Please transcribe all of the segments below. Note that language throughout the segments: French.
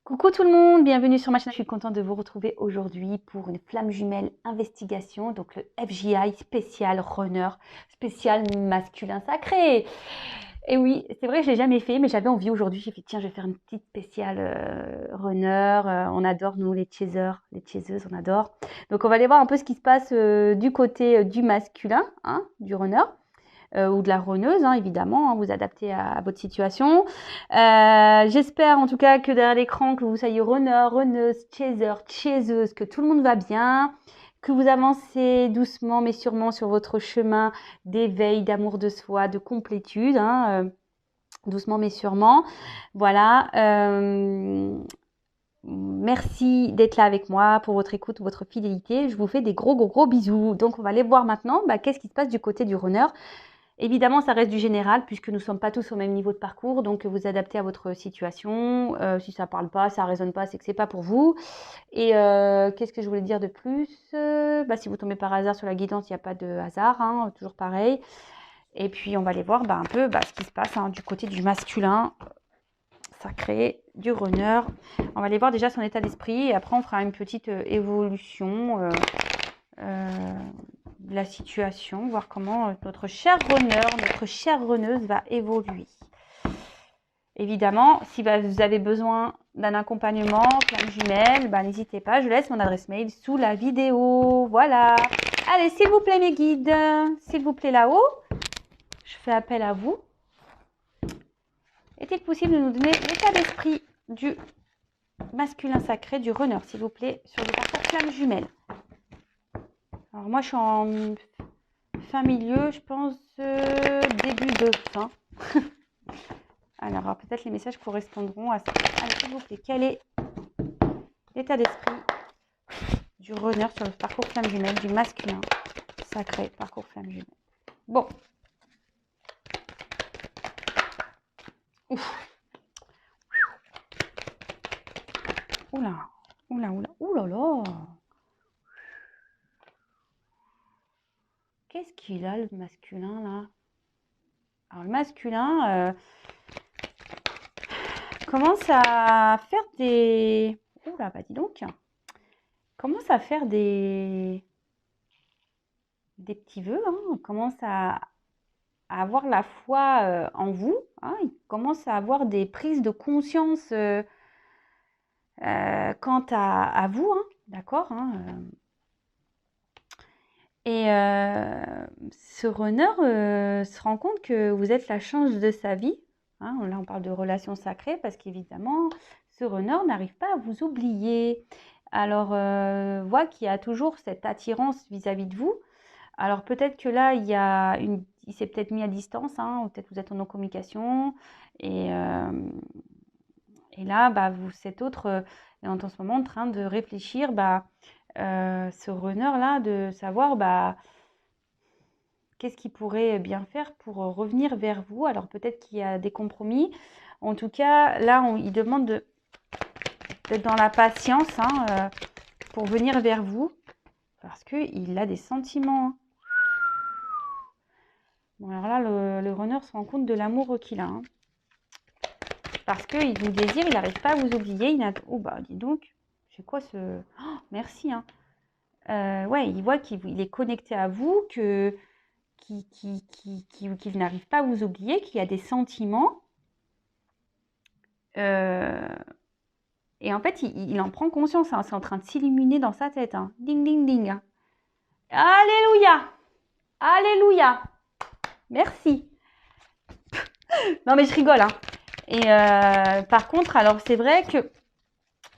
Coucou tout le monde, bienvenue sur ma chaîne. Je suis contente de vous retrouver aujourd'hui pour une flamme jumelle investigation, donc le FJI spécial runner, spécial masculin sacré. Et oui, c'est vrai que je l'ai jamais fait, mais j'avais envie aujourd'hui. J'ai fait tiens, je vais faire une petite spéciale runner. On adore nous les chasers, les chaseuses, on adore. Donc on va aller voir un peu ce qui se passe du côté du masculin, hein, du runner ou de la runneuse, hein, évidemment, hein, vous adaptez à votre situation. J'espère en tout cas que derrière l'écran, que vous soyez runner, runneuse, chaser, chaseuse, que tout le monde va bien, que vous avancez doucement mais sûrement sur votre chemin d'éveil, d'amour de soi, de complétude, hein, doucement mais sûrement. Voilà. Merci d'être là avec moi pour votre écoute, votre fidélité. Je vous fais des gros bisous. Donc on va aller voir maintenant qu'est-ce qui se passe du côté du runner. Évidemment, ça reste du général puisque nous ne sommes pas tous au même niveau de parcours, donc vous adaptez à votre situation. Si ça ne parle pas, ça ne résonne pas, c'est que ce n'est pas pour vous. Et qu'est-ce que je voulais dire de plus? Si vous tombez par hasard sur la guidance, il n'y a pas de hasard, hein, toujours pareil. Et puis on va aller voir un peu ce qui se passe du côté du masculin sacré, du runner. On va aller voir déjà son état d'esprit et après on fera une petite évolution de la situation, voir comment notre cher runner, notre chère runneuse va évoluer. Évidemment, si vous avez besoin d'un accompagnement, flamme jumelle, n'hésitez pas, je laisse mon adresse mail sous la vidéo. Voilà. Allez, s'il vous plaît mes guides, s'il vous plaît là-haut, je fais appel à vous. Est-il possible de nous donner l'état d'esprit du masculin sacré, du runner, s'il vous plaît, sur le parcours flamme jumelle? Alors moi, je suis en fin milieu, je pense début de fin. Alors, peut-être les messages correspondront à ça. Allez, s'il vous plaît, quel est l'état d'esprit du runner sur le parcours flamme jumelle, du masculin sacré, parcours flamme jumelle? Bon. Ouf. Oula, oulala. Qu'est-ce qu'il a, le masculin, là? Alors, le masculin commence à faire des... Oula, dis donc. Commence à faire des petits vœux, hein. On commence à avoir la foi en vous, hein. Il commence à avoir des prises de conscience quant à vous, hein, d'accord, hein, Et ce runner se rend compte que vous êtes la chance de sa vie, hein. Là, on parle de relation sacrée parce qu'évidemment, ce runner n'arrive pas à vous oublier. Alors, voit qu'il y a toujours cette attirance vis-à-vis de vous. Alors, peut-être que là, il s'est peut-être mis à distance, hein, ou peut-être vous êtes en non-communication. Et là, cet autre est en ce moment en train de réfléchir, ce runner-là, de savoir qu'est-ce qu'il pourrait bien faire pour revenir vers vous. Alors peut-être qu'il y a des compromis. En tout cas, là, il demande d'être dans la patience, hein, pour venir vers vous. Parce qu'il a des sentiments. Bon, alors là, le runner se rend compte de l'amour qu'il a, hein. Parce qu'il vous désire, il n'arrive pas à vous oublier. Oh, dis donc, c'est quoi ce... Oh, merci, hein. Ouais, il voit qu'il est connecté à vous, qu'il n'arrive pas à vous oublier, qu'il y a des sentiments. Et en fait, il en prend conscience, hein. C'est en train de s'illuminer dans sa tête, hein. Ding, ding, ding. Alléluia. Alléluia. Merci. Non, mais je rigole, hein. Et par contre, alors c'est vrai que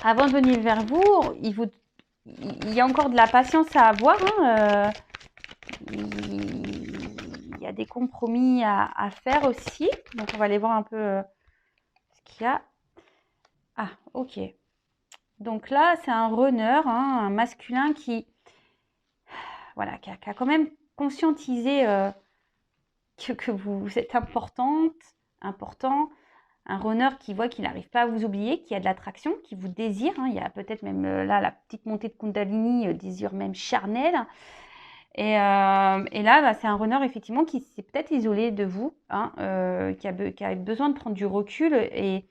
avant de venir vers vous, il y a encore de la patience à avoir, hein. Il y a des compromis à faire aussi. Donc, on va aller voir un peu ce qu'il y a. Ah, ok. Donc là, c'est un runner, hein, un masculin qui a quand même conscientisé que vous êtes important. Un runner qui voit qu'il n'arrive pas à vous oublier, qui a de l'attraction, qui vous désire, hein. Il y a peut-être même là la petite montée de Kundalini, désir même charnel. Et là, c'est un runner effectivement qui s'est peut-être isolé de vous, hein, qui a besoin de prendre du recul et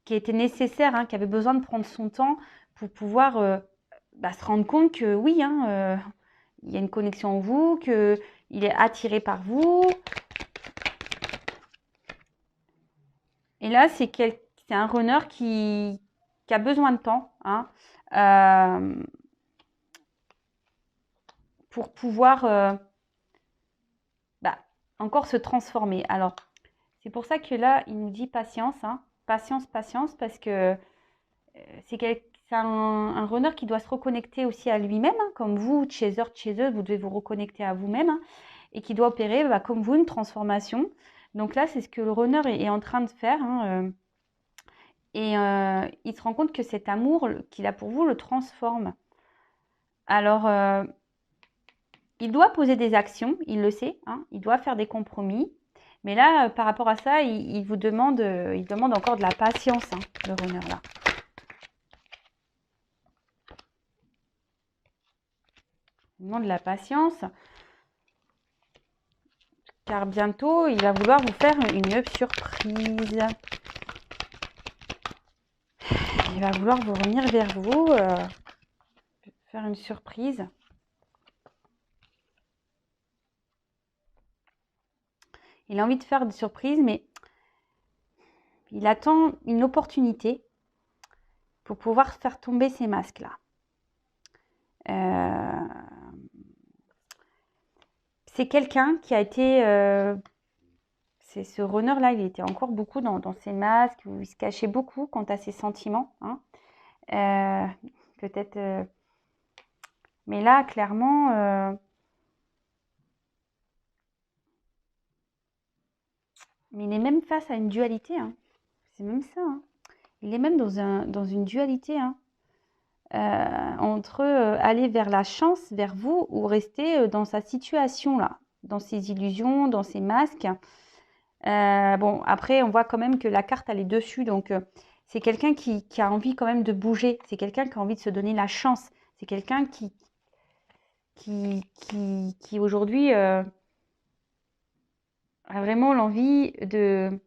qui était nécessaire, hein, qui avait besoin de prendre son temps pour pouvoir se rendre compte que oui, hein, il y a une connexion en vous, qu'il est attiré par vous. Et là, c'est un runner qui a besoin de temps, hein, pour pouvoir encore se transformer. Alors, c'est pour ça que là, il nous dit patience, hein, patience, patience, parce que c'est un runner qui doit se reconnecter aussi à lui-même, hein, comme vous, chaser, chaseuse, vous devez vous reconnecter à vous-même, hein, et qui doit opérer, comme vous, une transformation. Donc là, c'est ce que le runner est en train de faire, hein, et il se rend compte que cet amour qu'il a pour vous le transforme. Alors, il doit poser des actions, il le sait, hein, il doit faire des compromis. Mais là, par rapport à ça, il vous demande, il demande encore de la patience, hein, le runner là. Il demande de la patience, car bientôt, il va vouloir vous faire une surprise. Il va vouloir vous revenir vers vous, faire une surprise. Il a envie de faire des surprises, mais il attend une opportunité pour pouvoir faire tomber ces masques-là. C'est quelqu'un qui a été... c'est ce runner-là, il était encore beaucoup dans ses masques, où il se cachait beaucoup quant à ses sentiments. Hein. Peut-être... mais là, clairement... mais il est même face à une dualité. Hein. C'est même ça. Hein. Il est même dans une dualité. Hein. Entre aller vers la chance, vers vous, ou rester dans sa situation là, dans ses illusions, dans ses masques. Bon, après, on voit quand même que la carte, elle est dessus, donc c'est quelqu'un qui a envie quand même de bouger, c'est quelqu'un qui a envie de se donner la chance, c'est quelqu'un qui aujourd'hui a vraiment l'envie de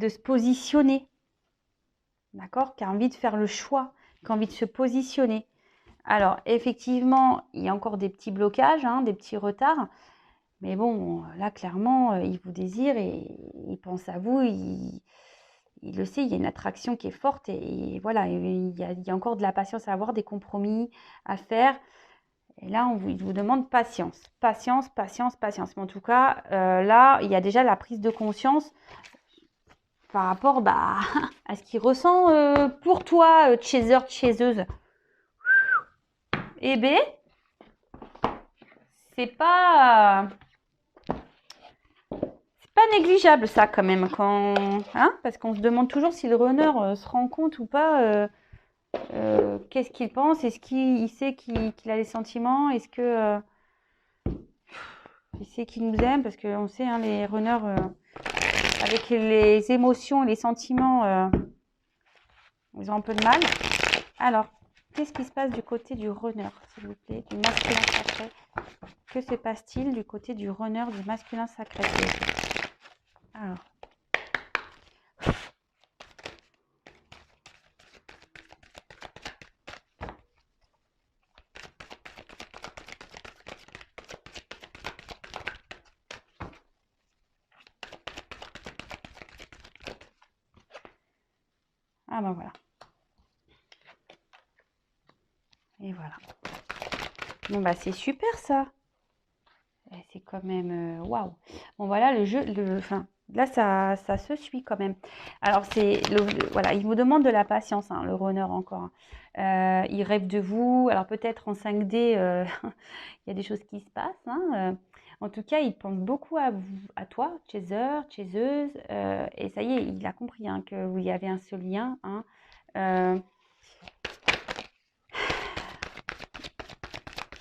se positionner. D'accord, qui a envie de faire le choix, qui a envie de se positionner. Alors, effectivement, il y a encore des petits blocages, hein, des petits retards. Mais bon, là, clairement, il vous désire et il pense à vous. Il le sait, il y a une attraction qui est forte. Et voilà, il y a encore de la patience à avoir, des compromis à faire. Et là, il vous demande patience. Patience, patience, patience. Mais en tout cas, là, il y a déjà la prise de conscience par rapport à ce qu'il ressent pour toi, chaser, chaseuse. Eh bien, c'est pas négligeable ça quand même, hein, parce qu'on se demande toujours si le runner se rend compte ou pas, qu'est-ce qu'il pense, est-ce qu'il sait qu'il a des sentiments, est-ce que il sait qu'il nous aime, parce qu'on sait, hein, les runners, avec les émotions et les sentiments, ils ont un peu de mal. Alors, qu'est-ce qui se passe du côté du runner, s'il vous plaît, du masculin sacré? Que se passe-t-il du côté du runner, du masculin sacré? Alors. Ah ben voilà. Et voilà. Bon bah c'est super ça. C'est quand même waouh. Bon voilà le jeu, enfin là ça se suit quand même. Alors c'est voilà, il vous demande de la patience, hein, le runner encore. Il rêve de vous. Alors peut-être en 5D, il y a des choses qui se passent. Hein, en tout cas, il pense beaucoup à vous, à toi, chaser, chaseuse. Et ça y est, il a compris, hein, que vous y avez un seul lien. Hein.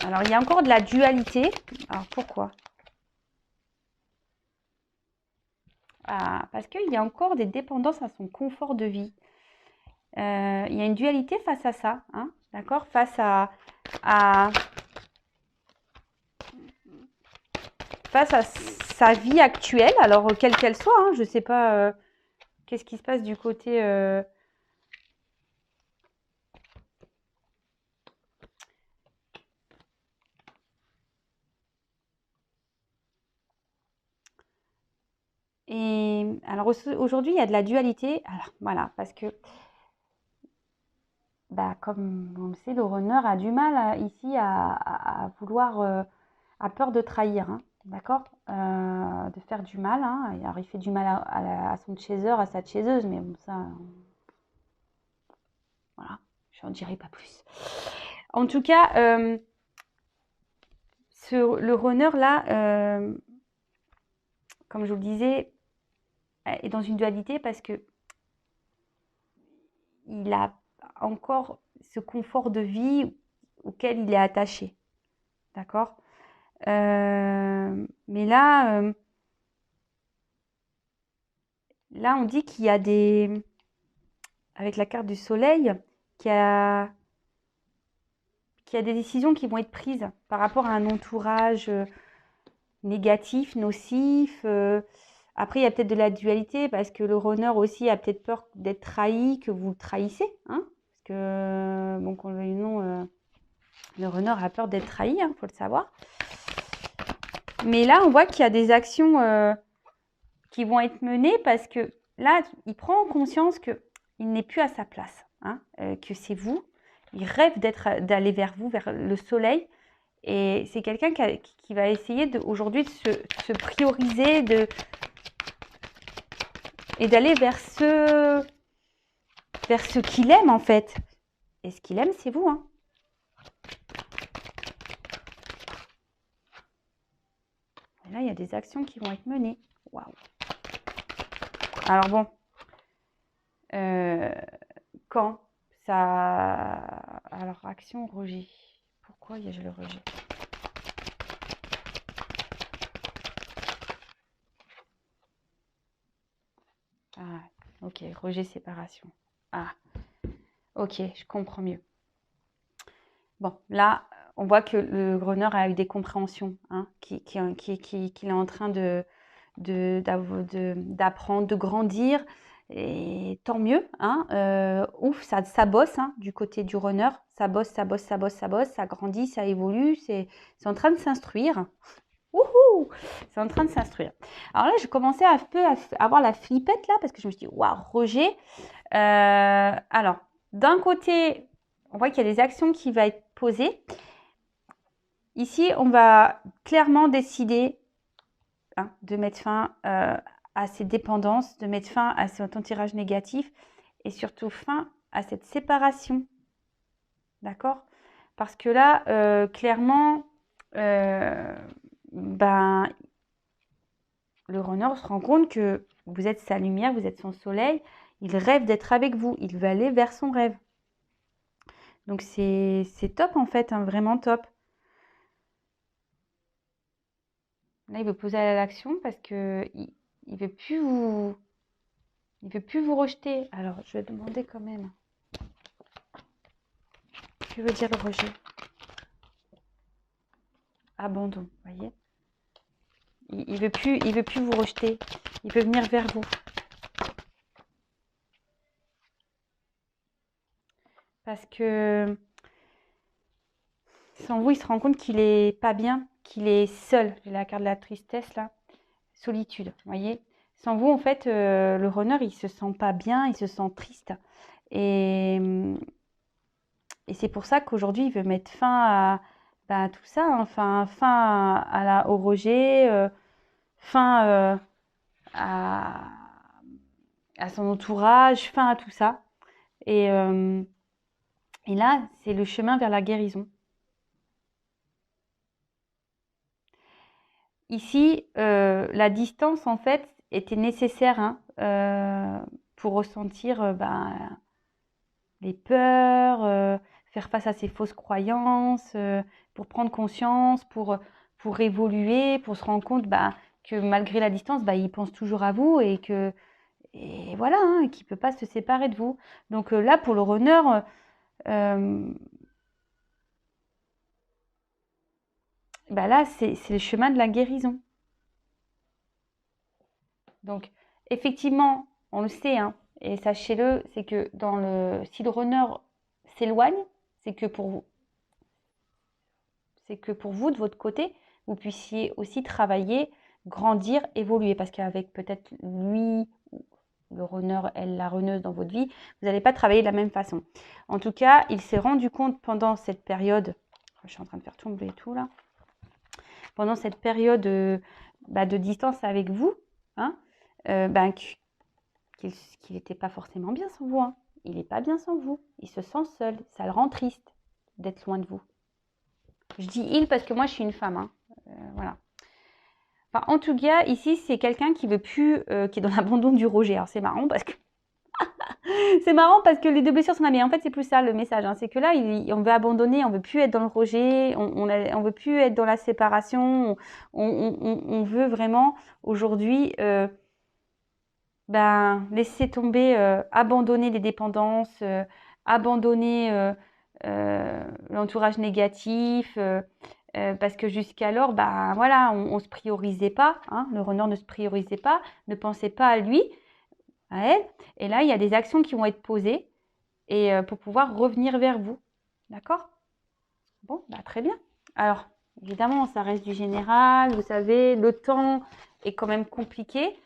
Alors, il y a encore de la dualité. Alors, pourquoi? Parce qu'il y a encore des dépendances à son confort de vie. Il y a une dualité face à ça. Hein, d'accord? Face à sa vie actuelle, alors quelle qu'elle soit. Hein, je ne sais pas qu'est-ce qui se passe du côté... Et alors aujourd'hui, il y a de la dualité. Alors voilà, parce que bah, comme on le sait, le runner a du mal ici à vouloir, a peur de trahir, hein, d'accord? De faire du mal, hein. Alors il fait du mal à son chaser, à sa chaiseuse, mais bon, ça, voilà, j'en dirai pas plus. En tout cas, le runner là, comme je vous le disais, est dans une dualité parce que il a encore ce confort de vie auquel il est attaché, d'accord? Mais là, on dit qu'il y a avec la carte du soleil, qu'il y a, qu'il y a des décisions qui vont être prises par rapport à un entourage négatif, nocif. Après, il y a peut-être de la dualité parce que le runner aussi a peut-être peur d'être trahi, que vous le trahissez, hein, parce que, bon, qu'on le veuille ou non, le runner a peur d'être trahi, hein, faut le savoir. Mais là, on voit qu'il y a des actions qui vont être menées parce que là, il prend conscience qu'il n'est plus à sa place, hein, que c'est vous. Il rêve d'aller vers vous, vers le soleil. Et c'est quelqu'un qui va essayer aujourd'hui de se prioriser et d'aller vers ce qu'il aime en fait. Et ce qu'il aime, c'est vous, hein. Et là, il y a des actions qui vont être menées. Waouh. Alors bon, quand ça... Alors, action, rejet. Pourquoi il y a le rejet? Ah, ok, rejet, séparation. Ah, ok, je comprends mieux. Bon, là, on voit que le runner a eu des compréhensions, hein, qu'il est en train d'apprendre, de grandir. Et tant mieux, hein, ouf, ça bosse, hein, du côté du runner. Ça bosse, ça bosse, ça bosse, ça bosse, ça grandit, ça évolue. C'est en train de s'instruire. Wouhou! C'est en train de s'instruire. Alors là, je commençais un peu à avoir la flippette là, parce que je me suis dit, waouh, Roger. Alors, d'un côté, on voit qu'il y a des actions qui vont être posées. Ici, on va clairement décider, hein, de mettre fin à ces dépendances, de mettre fin à cet entourage négatif et surtout fin à cette séparation. D'accord? Parce que là, clairement, ben, le runner se rend compte que vous êtes sa lumière, vous êtes son soleil. Il rêve d'être avec vous. Il veut aller vers son rêve. Donc, c'est top en fait, hein, vraiment top. Là, il veut poser à l'action parce que il veut plus vous rejeter. Alors, je vais demander quand même. Que veut dire le rejet? Abandon, vous voyez? Il veut plus vous rejeter. Il veut venir vers vous. Parce que sans vous, il se rend compte qu'il est pas bien, qu'il est seul. J'ai la carte de la tristesse là. Solitude, vous voyez? Sans vous, en fait, le runner, il se sent pas bien, il se sent triste. Et c'est pour ça qu'aujourd'hui, il veut mettre fin à tout ça, hein. Fin au rejet, fin à son entourage, fin à tout ça. Et là, c'est le chemin vers la guérison. Ici, la distance, en fait, était nécessaire, hein, pour ressentir les peurs, faire face à ses fausses croyances, pour prendre conscience, pour évoluer, pour se rendre compte que malgré la distance, il pense toujours à vous et voilà, hein, qu'il ne peut pas se séparer de vous. Donc là, pour le runner, là, c'est le chemin de la guérison. Donc, effectivement, on le sait, hein, et sachez-le, c'est que si le runner s'éloigne, c'est que pour vous, de votre côté, vous puissiez aussi travailler, grandir, évoluer. Parce qu'avec peut-être lui, le runner, elle, la runneuse dans votre vie, vous n'allez pas travailler de la même façon. En tout cas, il s'est rendu compte pendant cette période, je suis en train de faire tomber tout là, pendant cette période de distance avec vous, hein, qu'il n'était pas forcément bien sans vous. Hein. Il n'est pas bien sans vous. Il se sent seul. Ça le rend triste d'être loin de vous. Je dis il parce que moi, je suis une femme. Hein. Voilà. Enfin, en tout cas, ici, c'est quelqu'un qui veut plus, qui est dans l'abandon du rejet. Alors, c'est marrant parce que les deux blessures sont liées. En fait, c'est plus ça le message. Hein. C'est que là, on veut abandonner, on veut plus être dans le rejet, on veut plus être dans la séparation. On veut vraiment aujourd'hui laisser tomber, abandonner les dépendances, abandonner l'entourage négatif. Parce que jusqu'alors, voilà, on ne se priorisait pas, hein, le runner ne se priorisait pas, ne pensait pas à lui, à elle. Et là, il y a des actions qui vont être posées et pour pouvoir revenir vers vous. D'accord? Bon, très bien. Alors, évidemment, ça reste du général. Vous savez, le temps est quand même compliqué.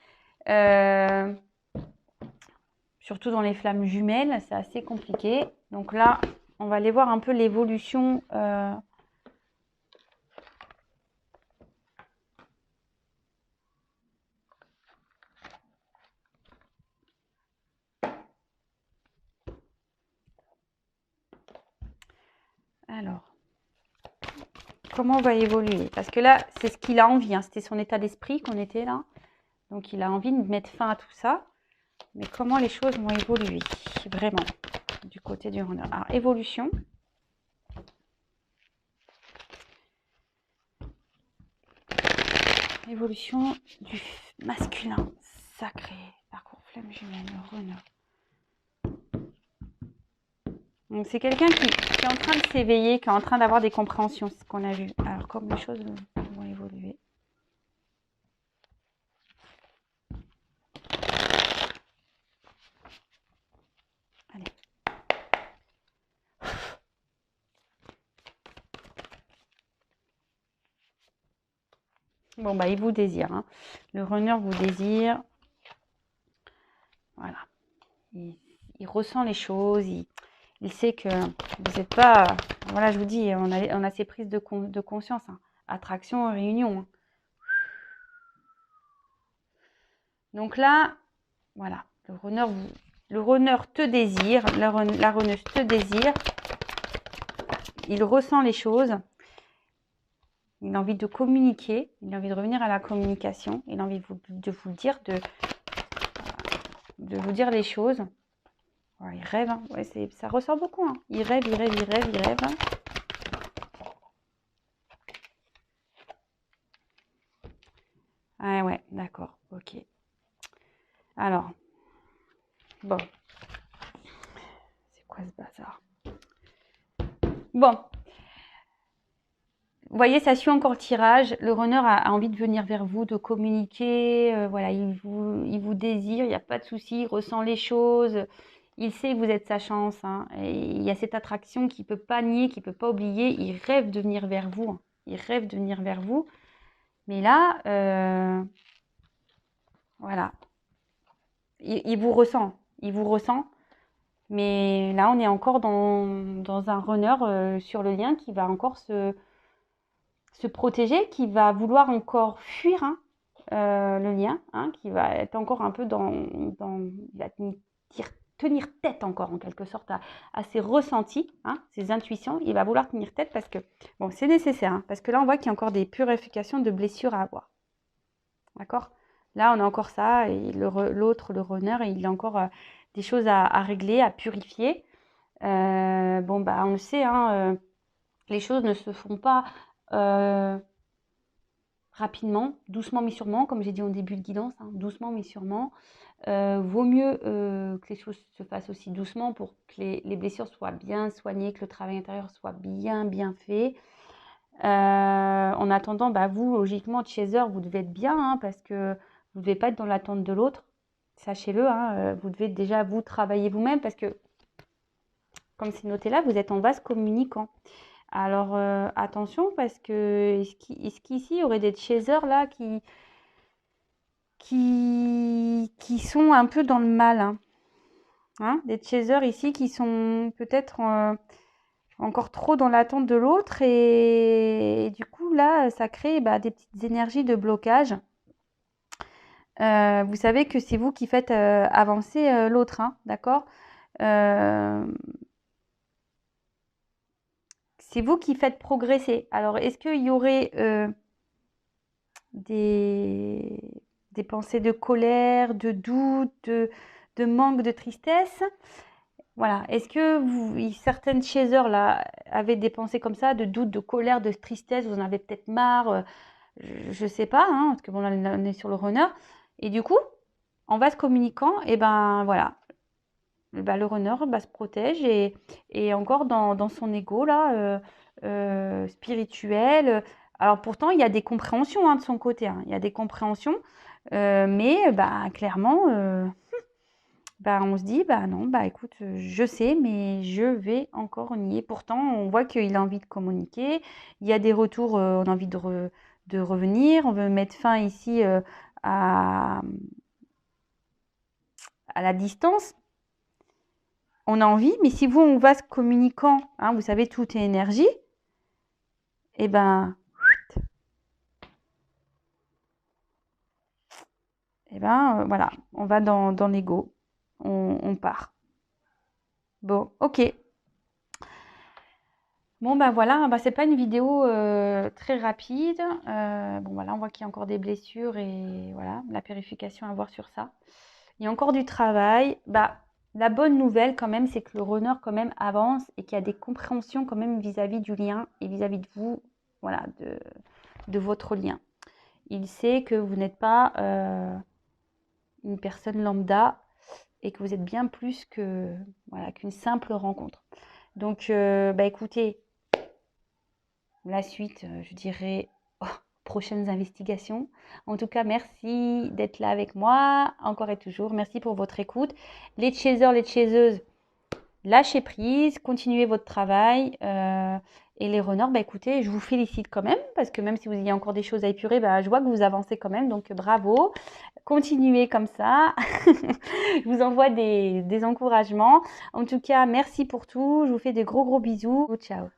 Surtout dans les flammes jumelles, c'est assez compliqué. Donc là, on va aller voir un peu l'évolution. Alors, comment on va évoluer? Parce que là, c'est ce qu'il a envie. Hein. C'était son état d'esprit qu'on était là. Donc, il a envie de mettre fin à tout ça. Mais comment les choses vont évoluer? Vraiment, du côté du runner. Alors, évolution. Évolution du masculin sacré. Parcours flamme jumelle, runner. Donc, c'est quelqu'un qui est en train de s'éveiller, qui est en train d'avoir des compréhensions, c'est ce qu'on a vu. Alors, comme les choses vont évoluer. Allez. Bon, il vous désire. Hein. Le runner vous désire. Voilà. Il ressent les choses. Il sait que vous n'êtes pas... Voilà, je vous dis, on a ces prises de conscience. Hein. Attraction, réunion. Hein. Donc là, voilà. Le runner te désire. La runneuse te désire. Il ressent les choses. Il a envie de communiquer. Il a envie de revenir à la communication. Il a envie de vous dire, de vous dire les choses. Ouais, il rêve, hein. Ouais, ça ressort beaucoup. Hein. Il rêve. Hein. Ah ouais, d'accord, ok. Alors, bon. C'est quoi ce bazar? Bon. Vous voyez, ça suit encore le tirage. Le runner a envie de venir vers vous, de communiquer. Voilà, il vous désire, il n'y a pas de souci, il ressent les choses. Il sait que vous êtes sa chance. Hein, et il y a cette attraction qu'il ne peut pas nier, qu'il ne peut pas oublier. Il rêve de venir vers vous. Hein, il rêve de venir vers vous. Mais là, voilà. Il vous ressent. Il vous ressent. Mais là, on est encore dans un runner sur le lien qui va encore se protéger, qui va vouloir encore fuir hein, le lien, hein, qui va être encore un peu il va tenir tête encore en quelque sorte à ses ressentis, hein, ses intuitions. Il va vouloir tenir tête parce que, bon, c'est nécessaire, hein, parce que là, on voit qu'il y a encore des purifications de blessures à avoir. D'accord? Là, on a encore ça, et l'autre, le runner, il a encore des choses à régler, à purifier. On le sait, hein, les choses ne se font pas rapidement, doucement mais sûrement, comme j'ai dit au début de guidance, hein, doucement mais sûrement. Vaut mieux que les choses se fassent aussi doucement pour que les blessures soient bien soignées, que le travail intérieur soit bien fait. En attendant, vous, logiquement, chaser, vous devez être bien, hein, parce que vous ne devez pas être dans l'attente de l'autre. Sachez-le, hein, vous devez déjà vous travailler vous-même parce que, comme c'est noté là, vous êtes en vase communicant. Alors, attention parce que est-ce qu'ici, il y aurait des chasers là qui sont un peu dans le mal, hein. Hein, des chasers ici qui sont peut-être encore trop dans l'attente de l'autre et du coup là ça crée des petites énergies de blocage. Vous savez que c'est vous qui faites avancer l'autre, hein, d'accord? C'est vous qui faites progresser. Alors est-ce qu'il y aurait des pensées de colère, de doute, de manque, de tristesse? Voilà. Est-ce que certaines chasers là avaient des pensées comme ça, de doute, de colère, de tristesse, vous en avez peut-être marre, je ne sais pas, hein, parce que bon là on est sur le runner. Et du coup, en vase communicant, et ben voilà, le runner se protège et encore dans son ego là, spirituel. Alors pourtant il y a des compréhensions hein, de son côté, hein, il y a des compréhensions, mais clairement. On se dit, non, écoute, je sais, mais je vais encore nier. Pourtant, on voit qu'il a envie de communiquer. Il y a des retours, on a envie de revenir. On veut mettre fin ici à, à la distance. On a envie, mais si vous, on va se communiquant, hein, vous savez, tout est énergie, et voilà, on va dans l'ego. On part. Bon, ok. Bon, voilà, c'est pas une vidéo très rapide. Bon, voilà, on voit qu'il y a encore des blessures et voilà, la purification à voir sur ça. Il y a encore du travail. La bonne nouvelle quand même, c'est que le runner quand même avance et qu'il y a des compréhensions quand même vis-à-vis du lien et vis-à-vis de vous, voilà, de votre lien. Il sait que vous n'êtes pas une personne lambda et que vous êtes bien plus que, voilà, qu'une simple rencontre. Donc, écoutez, la suite, je dirais, prochaines investigations. En tout cas, merci d'être là avec moi, encore et toujours. Merci pour votre écoute. Les chasers, les chaseuses, lâchez prise, continuez votre travail. Et les runners, écoutez, je vous félicite quand même, parce que même si vous ayez encore des choses à épurer, je vois que vous avancez quand même, donc bravo. Continuez comme ça. Je vous envoie des encouragements. En tout cas, merci pour tout. Je vous fais des gros bisous. Ciao.